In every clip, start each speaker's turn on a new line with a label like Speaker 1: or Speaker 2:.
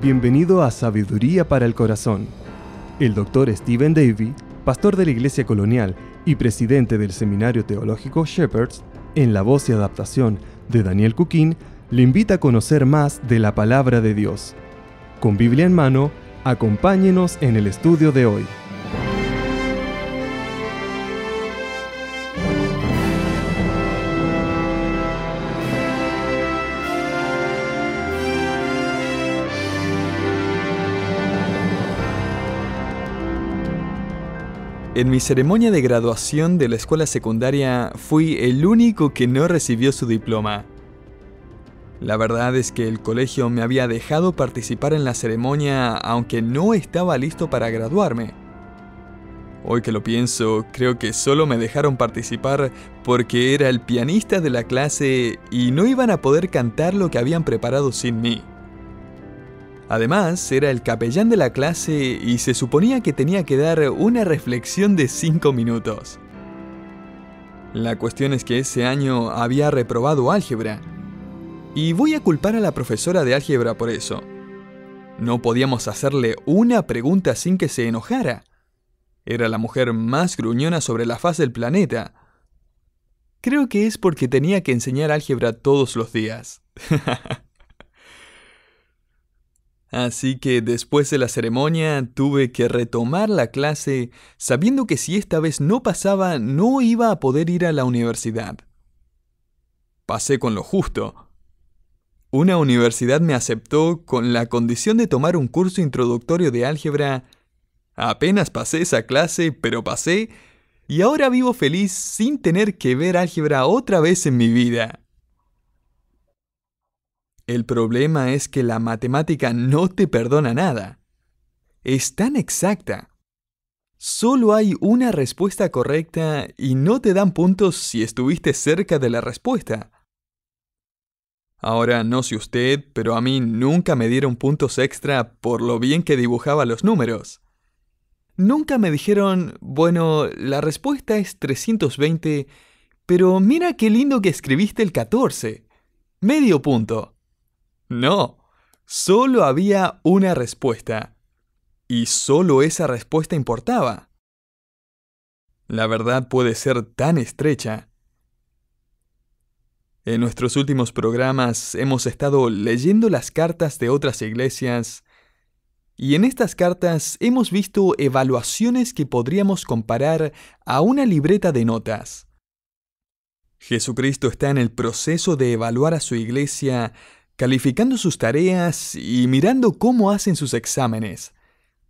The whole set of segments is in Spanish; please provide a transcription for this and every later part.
Speaker 1: Bienvenido a Sabiduría para el Corazón. El Dr. Stephen Davey, pastor de la Iglesia Colonial y presidente del Seminario Teológico Shepherds, en la voz y adaptación de Daniel Cuquín, le invita a conocer más de la Palabra de Dios. Con Biblia en mano, acompáñenos en el estudio de hoy.
Speaker 2: En mi ceremonia de graduación de la escuela secundaria fui el único que no recibió su diploma. La verdad es que el colegio me había dejado participar en la ceremonia aunque no estaba listo para graduarme. Hoy que lo pienso, creo que solo me dejaron participar porque era el pianista de la clase y no iban a poder cantar lo que habían preparado sin mí. Además, era el capellán de la clase y se suponía que tenía que dar una reflexión de 5 minutos. La cuestión es que ese año había reprobado álgebra. Y voy a culpar a la profesora de álgebra por eso. No podíamos hacerle una pregunta sin que se enojara. Era la mujer más gruñona sobre la faz del planeta. Creo que es porque tenía que enseñar álgebra todos los días. Así que después de la ceremonia tuve que retomar la clase sabiendo que si esta vez no pasaba no iba a poder ir a la universidad. Pasé con lo justo. Una universidad me aceptó con la condición de tomar un curso introductorio de álgebra. Apenas pasé esa clase, pero pasé, y ahora vivo feliz sin tener que ver álgebra otra vez en mi vida. El problema es que la matemática no te perdona nada. Es tan exacta. Solo hay una respuesta correcta y no te dan puntos si estuviste cerca de la respuesta. Ahora, no sé usted, pero a mí nunca me dieron puntos extra por lo bien que dibujaba los números. Nunca me dijeron, bueno, la respuesta es 320, pero mira qué lindo que escribiste el 14. Medio punto. No, solo había una respuesta. Y solo esa respuesta importaba. La verdad puede ser tan estrecha. En nuestros últimos programas hemos estado leyendo las cartas de otras iglesias, y en estas cartas hemos visto evaluaciones que podríamos comparar a una libreta de notas. Jesucristo está en el proceso de evaluar a su iglesia, calificando sus tareas y mirando cómo hacen sus exámenes,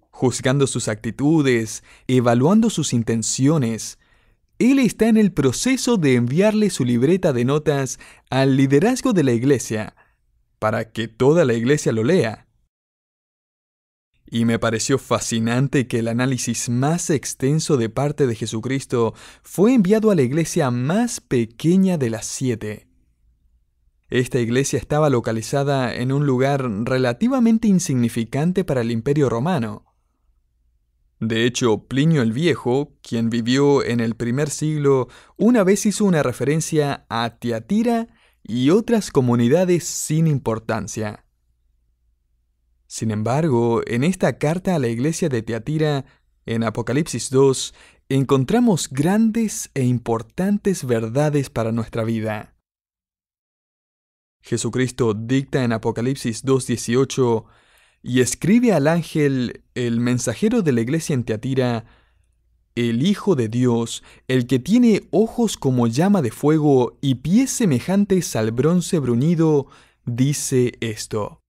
Speaker 2: juzgando sus actitudes, evaluando sus intenciones. Él está en el proceso de enviarle su libreta de notas al liderazgo de la iglesia, para que toda la iglesia lo lea. Y me pareció fascinante que el análisis más extenso de parte de Jesucristo fue enviado a la iglesia más pequeña de las 7. Esta iglesia estaba localizada en un lugar relativamente insignificante para el Imperio Romano. De hecho, Plinio el Viejo, quien vivió en el primer siglo, una vez hizo una referencia a Tiatira y otras comunidades sin importancia. Sin embargo, en esta carta a la iglesia de Tiatira, en Apocalipsis 2, encontramos grandes e importantes verdades para nuestra vida. Jesucristo dicta en Apocalipsis 2:18 y escribe al ángel, el mensajero de la iglesia en Tiatira, el Hijo de Dios, el que tiene ojos como llama de fuego y pies semejantes al bronce bruñido, dice esto.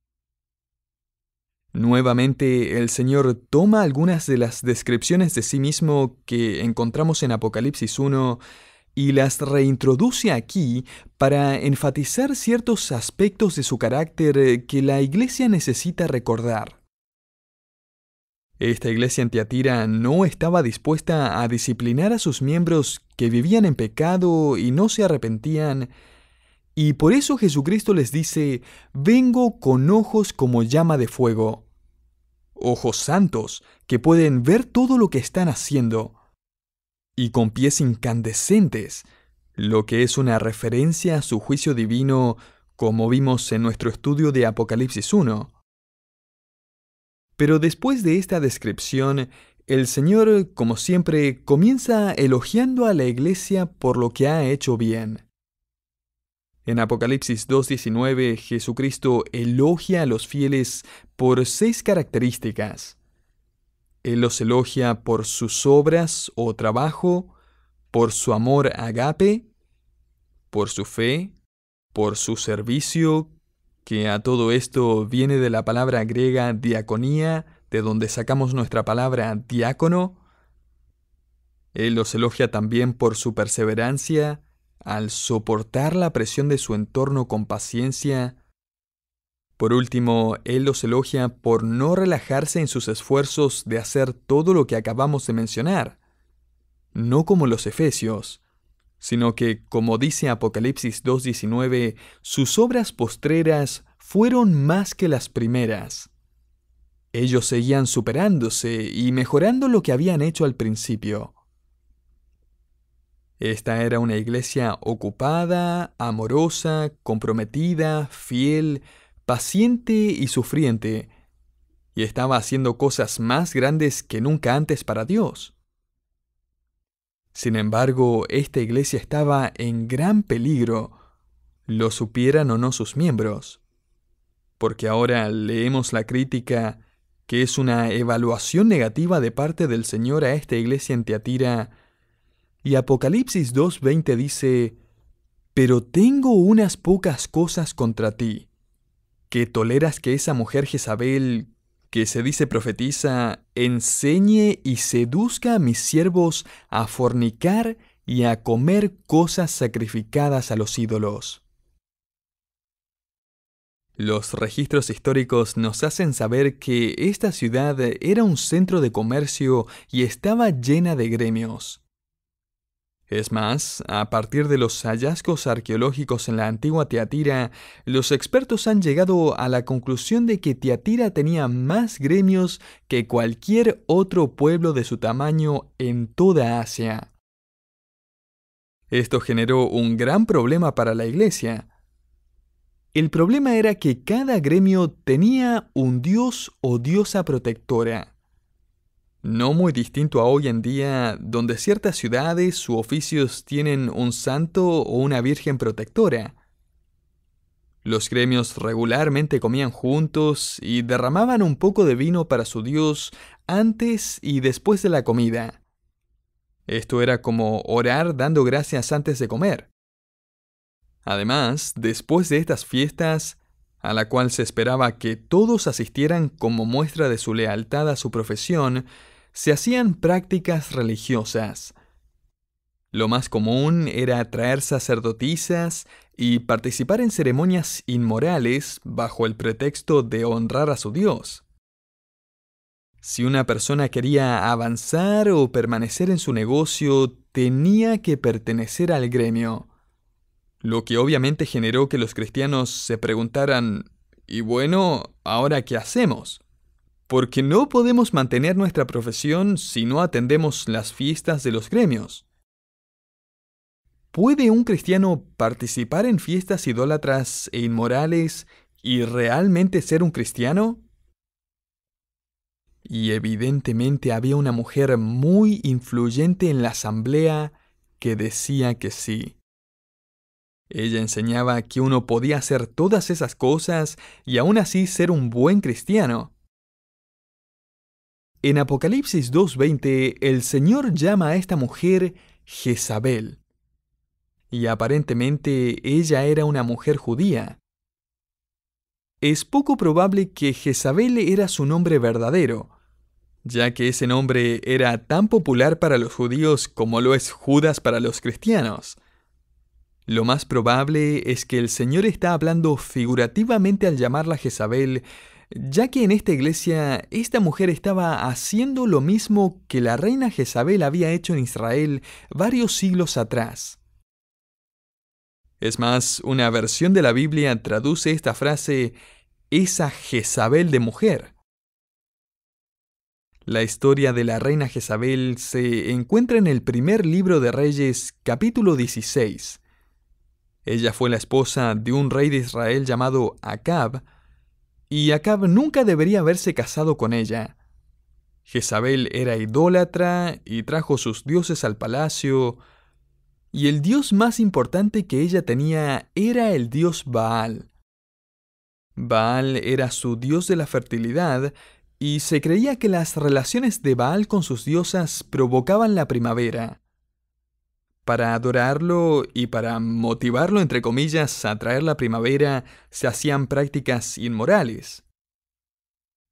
Speaker 2: Nuevamente, el Señor toma algunas de las descripciones de sí mismo que encontramos en Apocalipsis 1 y las reintroduce aquí para enfatizar ciertos aspectos de su carácter que la iglesia necesita recordar. Esta iglesia en Tiatira no estaba dispuesta a disciplinar a sus miembros que vivían en pecado y no se arrepentían, y por eso Jesucristo les dice, vengo con ojos como llama de fuego. Ojos santos que pueden ver todo lo que están haciendo. Y con pies incandescentes, lo que es una referencia a su juicio divino, como vimos en nuestro estudio de Apocalipsis 1. Pero después de esta descripción, el Señor, como siempre, comienza elogiando a la iglesia por lo que ha hecho bien. En Apocalipsis 2:19, Jesucristo elogia a los fieles por 6 características. Él los elogia por sus obras o trabajo, por su amor agape, por su fe, por su servicio, que a todo esto viene de la palabra griega diaconía, de donde sacamos nuestra palabra diácono. Él los elogia también por su perseverancia, al soportar la presión de su entorno con paciencia. Por último, Él los elogia por no relajarse en sus esfuerzos de hacer todo lo que acabamos de mencionar. No como los efesios, sino que, como dice Apocalipsis 2:19, sus obras postreras fueron más que las primeras. Ellos seguían superándose y mejorando lo que habían hecho al principio. Esta era una iglesia ocupada, amorosa, comprometida, fiel, paciente y sufriente, y estaba haciendo cosas más grandes que nunca antes para Dios. Sin embargo, esta iglesia estaba en gran peligro, lo supieran o no sus miembros, porque ahora leemos la crítica, que es una evaluación negativa de parte del Señor a esta iglesia en Tiatira, y Apocalipsis 2:20 dice: «Pero tengo unas pocas cosas contra ti, que toleras que esa mujer Jezabel, que se dice profetiza, enseñe y seduzca a mis siervos a fornicar y a comer cosas sacrificadas a los ídolos». Los registros históricos nos hacen saber que esta ciudad era un centro de comercio y estaba llena de gremios. Es más, a partir de los hallazgos arqueológicos en la antigua Tiatira, los expertos han llegado a la conclusión de que Tiatira tenía más gremios que cualquier otro pueblo de su tamaño en toda Asia. Esto generó un gran problema para la iglesia. El problema era que cada gremio tenía un dios o diosa protectora. No muy distinto a hoy en día, donde ciertas ciudades u oficios tienen un santo o una virgen protectora. Los gremios regularmente comían juntos y derramaban un poco de vino para su dios antes y después de la comida. Esto era como orar dando gracias antes de comer. Además, después de estas fiestas, a la cual se esperaba que todos asistieran como muestra de su lealtad a su profesión, se hacían prácticas religiosas. Lo más común era traer sacerdotisas y participar en ceremonias inmorales bajo el pretexto de honrar a su Dios. Si una persona quería avanzar o permanecer en su negocio, tenía que pertenecer al gremio. Lo que obviamente generó que los cristianos se preguntaran: ¿y bueno, ahora qué hacemos? Porque no podemos mantener nuestra profesión si no atendemos las fiestas de los gremios. ¿Puede un cristiano participar en fiestas idólatras e inmorales y realmente ser un cristiano? Y evidentemente había una mujer muy influyente en la asamblea que decía que sí. Ella enseñaba que uno podía hacer todas esas cosas y aún así ser un buen cristiano. En Apocalipsis 2:20, el Señor llama a esta mujer Jezabel. Y aparentemente ella era una mujer judía. Es poco probable que Jezabel era su nombre verdadero, ya que ese nombre era tan popular para los judíos como lo es Judas para los cristianos. Lo más probable es que el Señor está hablando figurativamente al llamarla Jezabel, ya que en esta iglesia esta mujer estaba haciendo lo mismo que la reina Jezabel había hecho en Israel varios siglos atrás. Es más, una versión de la Biblia traduce esta frase, esa Jezabel de mujer. La historia de la reina Jezabel se encuentra en el primer libro de Reyes, capítulo 16. Ella fue la esposa de un rey de Israel llamado Acab, y Acab nunca debería haberse casado con ella. Jezabel era idólatra y trajo sus dioses al palacio, y el dios más importante que ella tenía era el dios Baal. Baal era su dios de la fertilidad, y se creía que las relaciones de Baal con sus diosas provocaban la primavera. Para adorarlo y para motivarlo, entre comillas, a traer la primavera, se hacían prácticas inmorales.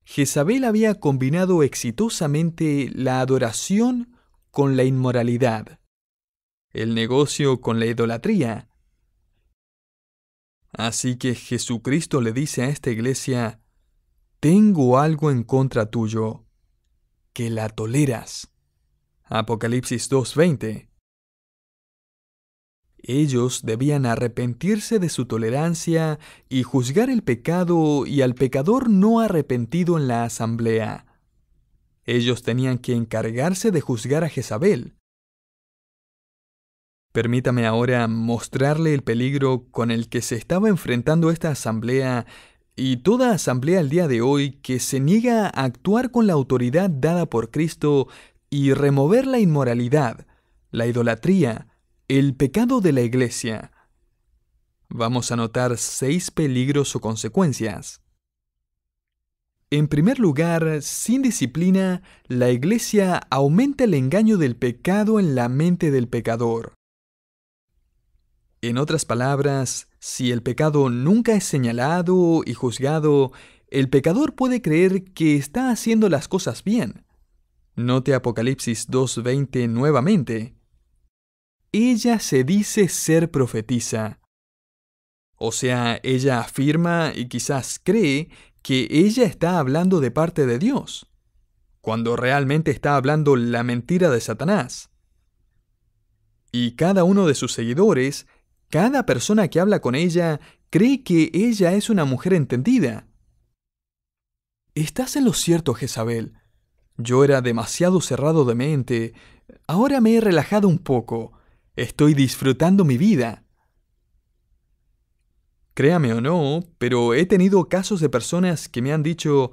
Speaker 2: Jezabel había combinado exitosamente la adoración con la inmoralidad, el negocio con la idolatría. Así que Jesucristo le dice a esta iglesia: tengo algo en contra tuyo, que la toleras. Apocalipsis 2:20. Ellos debían arrepentirse de su tolerancia y juzgar el pecado y al pecador no arrepentido en la asamblea. Ellos tenían que encargarse de juzgar a Jezabel. Permítame ahora mostrarle el peligro con el que se estaba enfrentando esta asamblea y toda asamblea al día de hoy que se niega a actuar con la autoridad dada por Cristo y remover la inmoralidad, la idolatría, el pecado de la iglesia. Vamos a notar 6 peligros o consecuencias. En primer lugar, sin disciplina, la iglesia aumenta el engaño del pecado en la mente del pecador. En otras palabras, si el pecado nunca es señalado y juzgado, el pecador puede creer que está haciendo las cosas bien. Note Apocalipsis 2:20 nuevamente. Ella se dice ser profetisa. O sea, ella afirma y quizás cree que ella está hablando de parte de Dios, cuando realmente está hablando la mentira de Satanás. Y cada uno de sus seguidores, cada persona que habla con ella, cree que ella es una mujer entendida. Estás en lo cierto, Jezabel. Yo era demasiado cerrado de mente. Ahora me he relajado un poco. Estoy disfrutando mi vida. Créame o no, pero he tenido casos de personas que me han dicho: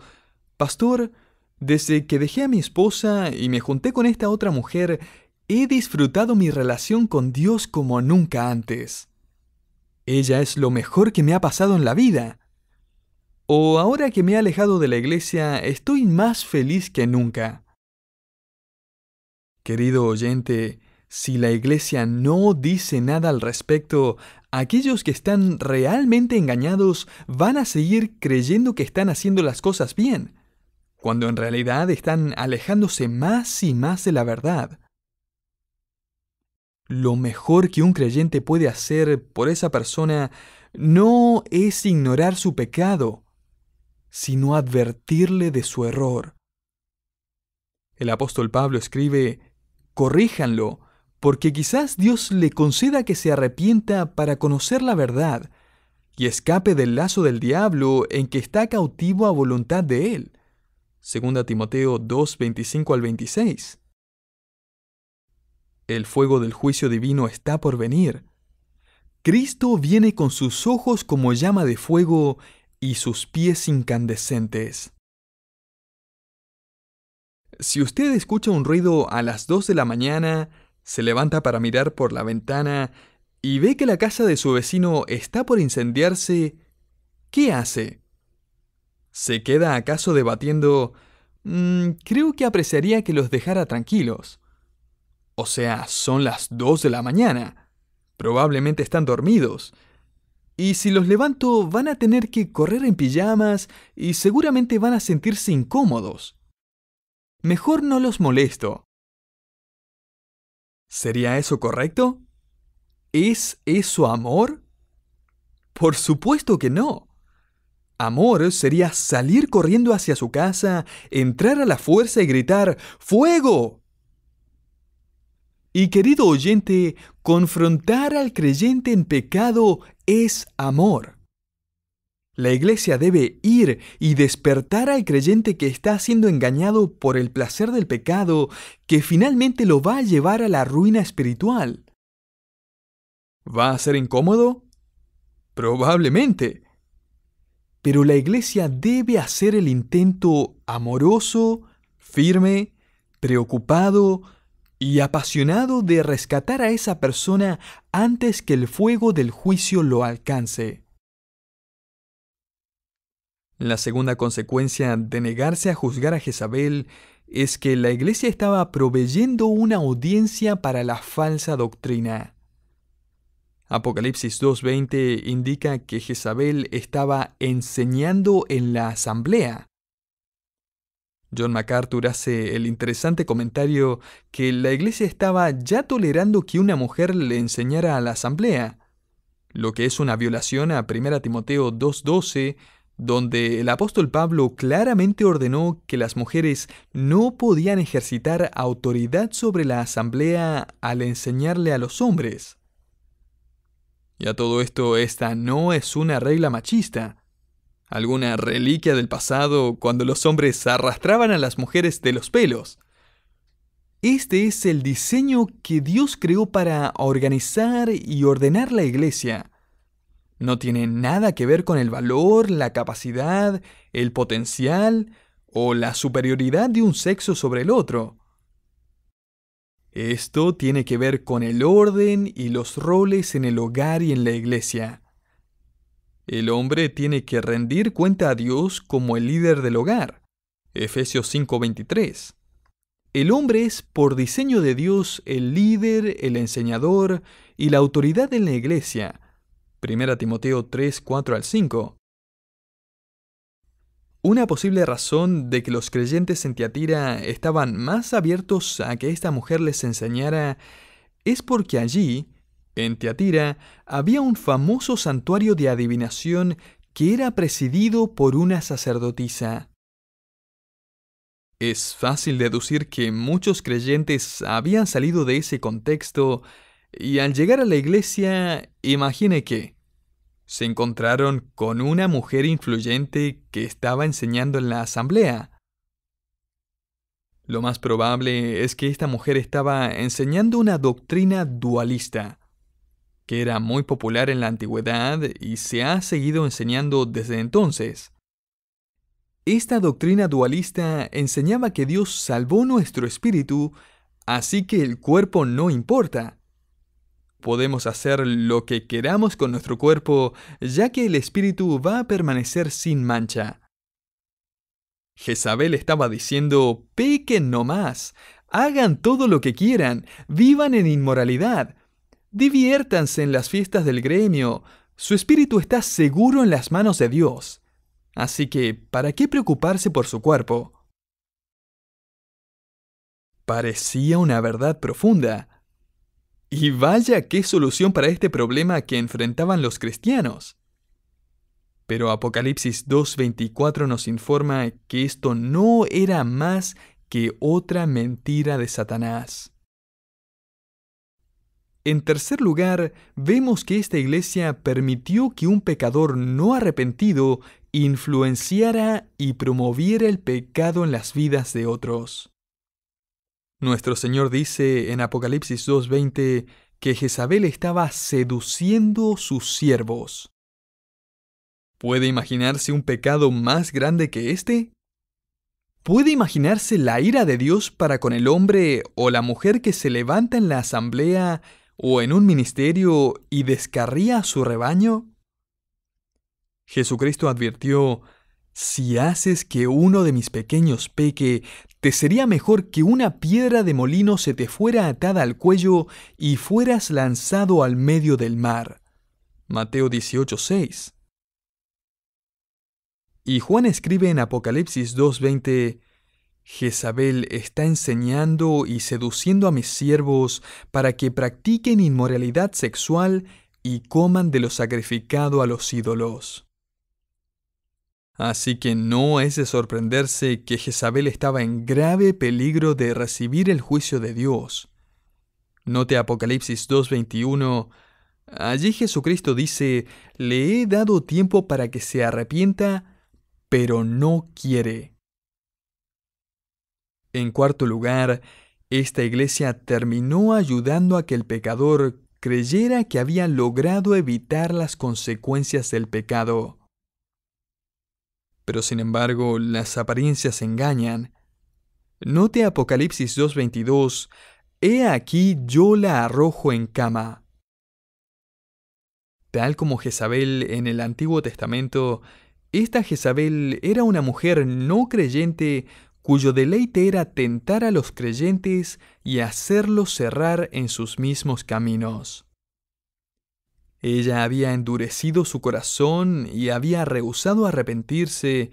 Speaker 2: Pastor, desde que dejé a mi esposa y me junté con esta otra mujer, he disfrutado mi relación con Dios como nunca antes. Ella es lo mejor que me ha pasado en la vida. O ahora que me he alejado de la iglesia, estoy más feliz que nunca. Querido oyente, si la iglesia no dice nada al respecto, aquellos que están realmente engañados van a seguir creyendo que están haciendo las cosas bien, cuando en realidad están alejándose más y más de la verdad. Lo mejor que un creyente puede hacer por esa persona no es ignorar su pecado, sino advertirle de su error. El apóstol Pablo escribe: corríjanlo, porque quizás Dios le conceda que se arrepienta para conocer la verdad y escape del lazo del diablo en que está cautivo a voluntad de él. 2 Timoteo 2:25 al 26. El fuego del juicio divino está por venir. Cristo viene con sus ojos como llama de fuego y sus pies incandescentes. Si usted escucha un ruido a las 2 de la mañana, se levanta para mirar por la ventana y ve que la casa de su vecino está por incendiarse, ¿qué hace? ¿Se queda acaso debatiendo? Creo que apreciaría que los dejara tranquilos. O sea, son las 2 de la mañana. Probablemente están dormidos. Y si los levanto, van a tener que correr en pijamas y seguramente van a sentirse incómodos. Mejor no los molesto. ¿Sería eso correcto? ¿Es eso amor? Por supuesto que no. Amor sería salir corriendo hacia su casa, entrar a la fuerza y gritar ¡fuego! Y querido oyente, confrontar al creyente en pecado es amor. La iglesia debe ir y despertar al creyente que está siendo engañado por el placer del pecado, que finalmente lo va a llevar a la ruina espiritual. ¿Va a ser incómodo? Probablemente. pero la iglesia debe hacer el intento amoroso, firme, preocupado y apasionado de rescatar a esa persona antes que el fuego del juicio lo alcance. La segunda consecuencia de negarse a juzgar a Jezabel es que la iglesia estaba proveyendo una audiencia para la falsa doctrina. Apocalipsis 2:20 indica que Jezabel estaba enseñando en la asamblea. John MacArthur hace el interesante comentario que la iglesia estaba ya tolerando que una mujer le enseñara a la asamblea, lo que es una violación a 1 Timoteo 2:12, donde el apóstol Pablo claramente ordenó que las mujeres no podían ejercitar autoridad sobre la asamblea al enseñarle a los hombres. Y a todo esto, esta no es una regla machista, alguna reliquia del pasado cuando los hombres arrastraban a las mujeres de los pelos. Este es el diseño que Dios creó para organizar y ordenar la iglesia. No tiene nada que ver con el valor, la capacidad, el potencial o la superioridad de un sexo sobre el otro. Esto tiene que ver con el orden y los roles en el hogar y en la iglesia. El hombre tiene que rendir cuenta a Dios como el líder del hogar. Efesios 5:23. El hombre es por diseño de Dios el líder, el enseñador y la autoridad en la iglesia. 1 Timoteo 3:4-5. Una posible razón de que los creyentes en Tiatira estaban más abiertos a que esta mujer les enseñara es porque allí, en Tiatira, había un famoso santuario de adivinación que era presidido por una sacerdotisa. Es fácil deducir que muchos creyentes habían salido de ese contexto y al llegar a la iglesia, imagine que se encontraron con una mujer influyente que estaba enseñando en la asamblea. Lo más probable es que esta mujer estaba enseñando una doctrina dualista, que era muy popular en la antigüedad y se ha seguido enseñando desde entonces. Esta doctrina dualista enseñaba que Dios salvó nuestro espíritu, así que el cuerpo no importa. Podemos hacer lo que queramos con nuestro cuerpo, ya que el espíritu va a permanecer sin mancha. Jezabel estaba diciendo: pequen no más, hagan todo lo que quieran, vivan en inmoralidad, diviértanse en las fiestas del gremio, su espíritu está seguro en las manos de Dios. Así que, ¿para qué preocuparse por su cuerpo? Parecía una verdad profunda. Y vaya qué solución para este problema que enfrentaban los cristianos. Pero Apocalipsis 2:24 nos informa que esto no era más que otra mentira de Satanás. En tercer lugar, vemos que esta iglesia permitió que un pecador no arrepentido influenciara y promoviera el pecado en las vidas de otros. Nuestro Señor dice en Apocalipsis 2:20 que Jezabel estaba seduciendo sus siervos. ¿Puede imaginarse un pecado más grande que este? ¿Puede imaginarse la ira de Dios para con el hombre o la mujer que se levanta en la asamblea o en un ministerio y descarría a su rebaño? Jesucristo advirtió: si haces que uno de mis pequeños peque, te sería mejor que una piedra de molino se te fuera atada al cuello y fueras lanzado al medio del mar. Mateo 18:6. Y Juan escribe en Apocalipsis 2:20: Jezabel está enseñando y seduciendo a mis siervos para que practiquen inmoralidad sexual y coman de lo sacrificado a los ídolos. Así que no es de sorprenderse que Jezabel estaba en grave peligro de recibir el juicio de Dios. Note Apocalipsis 2:21. Allí Jesucristo dice: le he dado tiempo para que se arrepienta, pero no quiere. En cuarto lugar, esta iglesia terminó ayudando a que el pecador creyera que había logrado evitar las consecuencias del pecado. Pero sin embargo, las apariencias engañan. Note Apocalipsis 2:22, «He aquí yo la arrojo en cama». Tal como Jezabel en el Antiguo Testamento, esta Jezabel era una mujer no creyente cuyo deleite era tentar a los creyentes y hacerlos cerrar en sus mismos caminos. Ella había endurecido su corazón y había rehusado arrepentirse,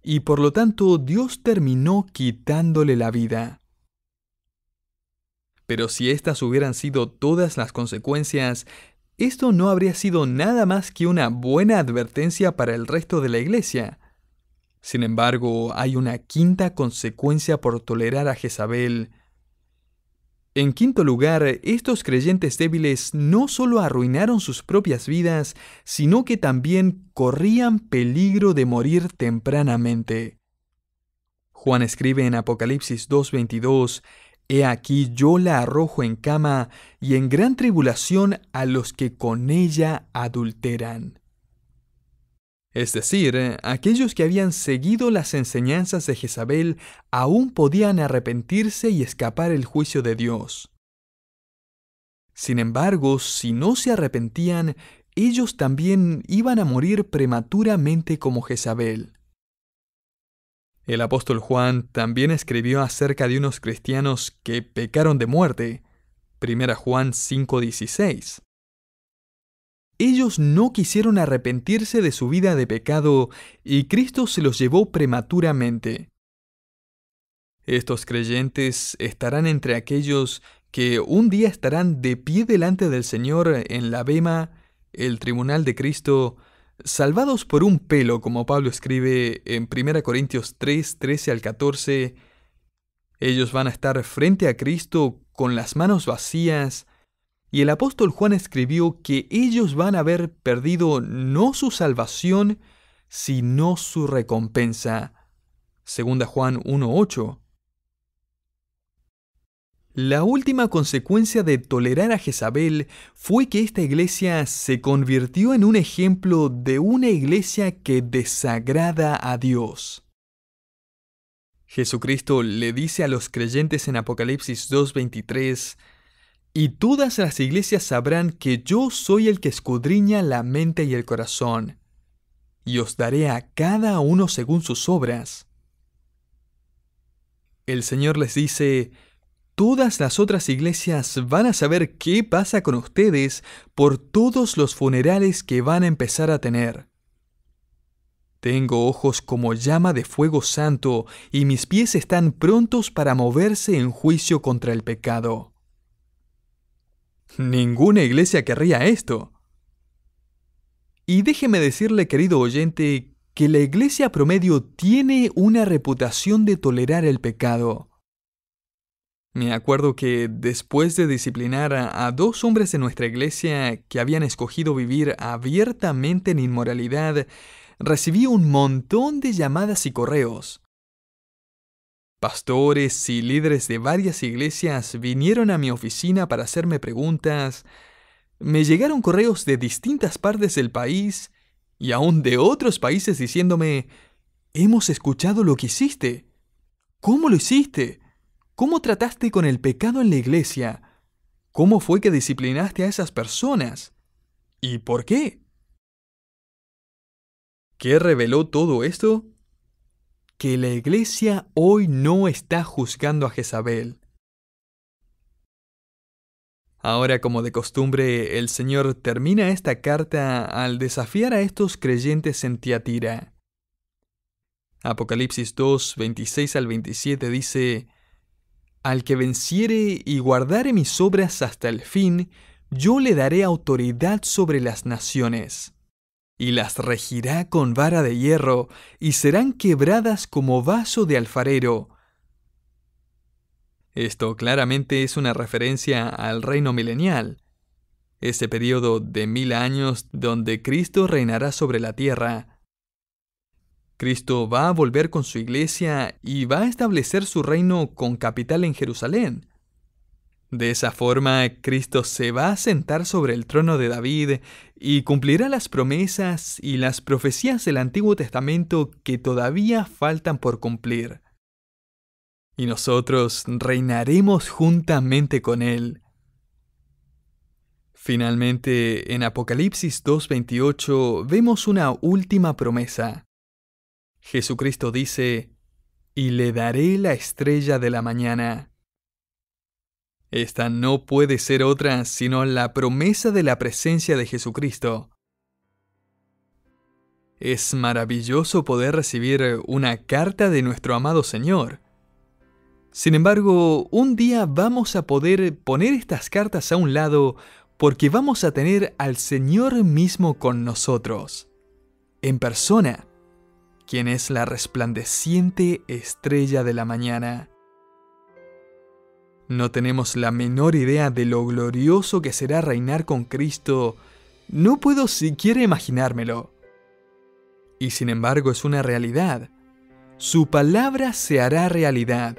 Speaker 2: y por lo tanto Dios terminó quitándole la vida. Pero si estas hubieran sido todas las consecuencias, esto no habría sido nada más que una buena advertencia para el resto de la iglesia. Sin embargo, hay una quinta consecuencia por tolerar a Jezabel. En quinto lugar, estos creyentes débiles no solo arruinaron sus propias vidas, sino que también corrían peligro de morir tempranamente. Juan escribe en Apocalipsis 2:22, «He aquí yo la arrojo en cama y en gran tribulación a los que con ella adulteran». Es decir, aquellos que habían seguido las enseñanzas de Jezabel aún podían arrepentirse y escapar el juicio de Dios. Sin embargo, si no se arrepentían, ellos también iban a morir prematuramente como Jezabel. El apóstol Juan también escribió acerca de unos cristianos que pecaron de muerte. 1 Juan 5:16. Ellos no quisieron arrepentirse de su vida de pecado y Cristo se los llevó prematuramente. Estos creyentes estarán entre aquellos que un día estarán de pie delante del Señor en la bema, el tribunal de Cristo, salvados por un pelo, como Pablo escribe en 1 Corintios 3, 13 al 14. Ellos van a estar frente a Cristo con las manos vacías, y el apóstol Juan escribió que ellos van a haber perdido no su salvación, sino su recompensa. 2 Juan 1:8. La última consecuencia de tolerar a Jezabel fue que esta iglesia se convirtió en un ejemplo de una iglesia que desagrada a Dios. Jesucristo le dice a los creyentes en Apocalipsis 2:23, «Y todas las iglesias sabrán que yo soy el que escudriña la mente y el corazón, y os daré a cada uno según sus obras». El Señor les dice, todas las otras iglesias van a saber qué pasa con ustedes por todos los funerales que van a empezar a tener. Tengo ojos como llama de fuego santo y mis pies están prontos para moverse en juicio contra el pecado. Ninguna iglesia querría esto. Y déjeme decirle, querido oyente, que la iglesia promedio tiene una reputación de tolerar el pecado. Me acuerdo que después de disciplinar a 2 hombres de nuestra iglesia que habían escogido vivir abiertamente en inmoralidad, recibí un montón de llamadas y correos. Pastores y líderes de varias iglesias vinieron a mi oficina para hacerme preguntas. Me llegaron correos de distintas partes del país y aún de otros países diciéndome, «Hemos escuchado lo que hiciste. ¿Cómo lo hiciste? ¿Cómo trataste con el pecado en la iglesia? ¿Cómo fue que disciplinaste a esas personas? ¿Y por qué?» ¿Qué reveló todo esto? Que la iglesia hoy no está juzgando a Jezabel. Ahora, como de costumbre, el Señor termina esta carta al desafiar a estos creyentes en Tiatira. Apocalipsis 2, 26 al 27 dice, «Al que venciere y guardare mis obras hasta el fin, yo le daré autoridad sobre las naciones, y las regirá con vara de hierro, y serán quebradas como vaso de alfarero». Esto claramente es una referencia al reino milenial, ese periodo de 1000 años donde Cristo reinará sobre la tierra. Cristo va a volver con su iglesia y va a establecer su reino con capital en Jerusalén. De esa forma, Cristo se va a sentar sobre el trono de David y cumplirá las promesas y las profecías del Antiguo Testamento que todavía faltan por cumplir. Y nosotros reinaremos juntamente con Él. Finalmente, en Apocalipsis 2:28 vemos una última promesa. Jesucristo dice, «Y le daré la estrella de la mañana». Esta no puede ser otra sino la promesa de la presencia de Jesucristo. Es maravilloso poder recibir una carta de nuestro amado Señor. Sin embargo, un día vamos a poder poner estas cartas a un lado porque vamos a tener al Señor mismo con nosotros, en persona, quien es la resplandeciente estrella de la mañana. No tenemos la menor idea de lo glorioso que será reinar con Cristo. No puedo siquiera imaginármelo. Y sin embargo es una realidad. Su palabra se hará realidad.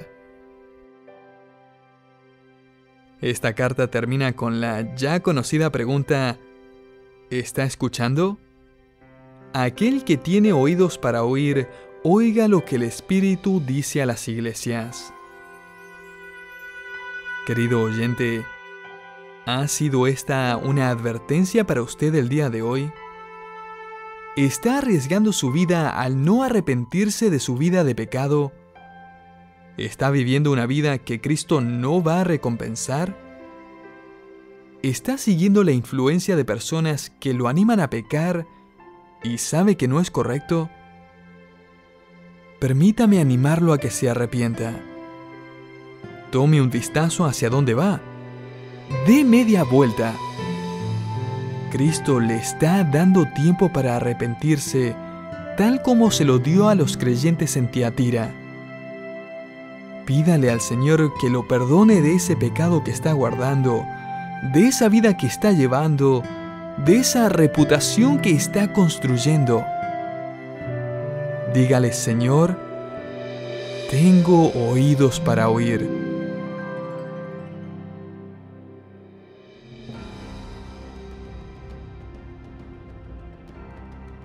Speaker 2: Esta carta termina con la ya conocida pregunta: ¿está escuchando? Aquel que tiene oídos para oír, oiga lo que el Espíritu dice a las iglesias. Querido oyente, ¿ha sido esta una advertencia para usted el día de hoy? ¿Está arriesgando su vida al no arrepentirse de su vida de pecado? ¿Está viviendo una vida que Cristo no va a recompensar? ¿Está siguiendo la influencia de personas que lo animan a pecar y sabe que no es correcto? Permítame animarlo a que se arrepienta. Tome un vistazo hacia dónde va. Dé media vuelta. Cristo le está dando tiempo para arrepentirse, tal como se lo dio a los creyentes en Tiatira. Pídale al Señor que lo perdone de ese pecado que está guardando, de esa vida que está llevando, de esa reputación que está construyendo. Dígale: Señor, tengo oídos para oír.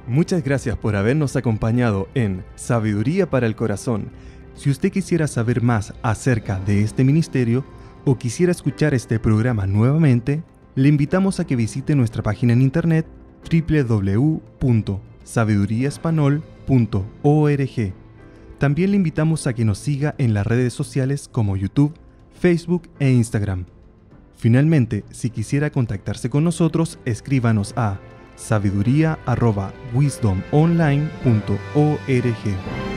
Speaker 1: Muchas gracias por habernos acompañado en Sabiduría para el Corazón. Si usted quisiera saber más acerca de este ministerio o quisiera escuchar este programa nuevamente, le invitamos a que visite nuestra página en internet www.sabiduriaespanol.org. También le invitamos a que nos siga en las redes sociales como YouTube, Facebook e Instagram. Finalmente, si quisiera contactarse con nosotros, escríbanos a sabiduría@wisdomonline.org.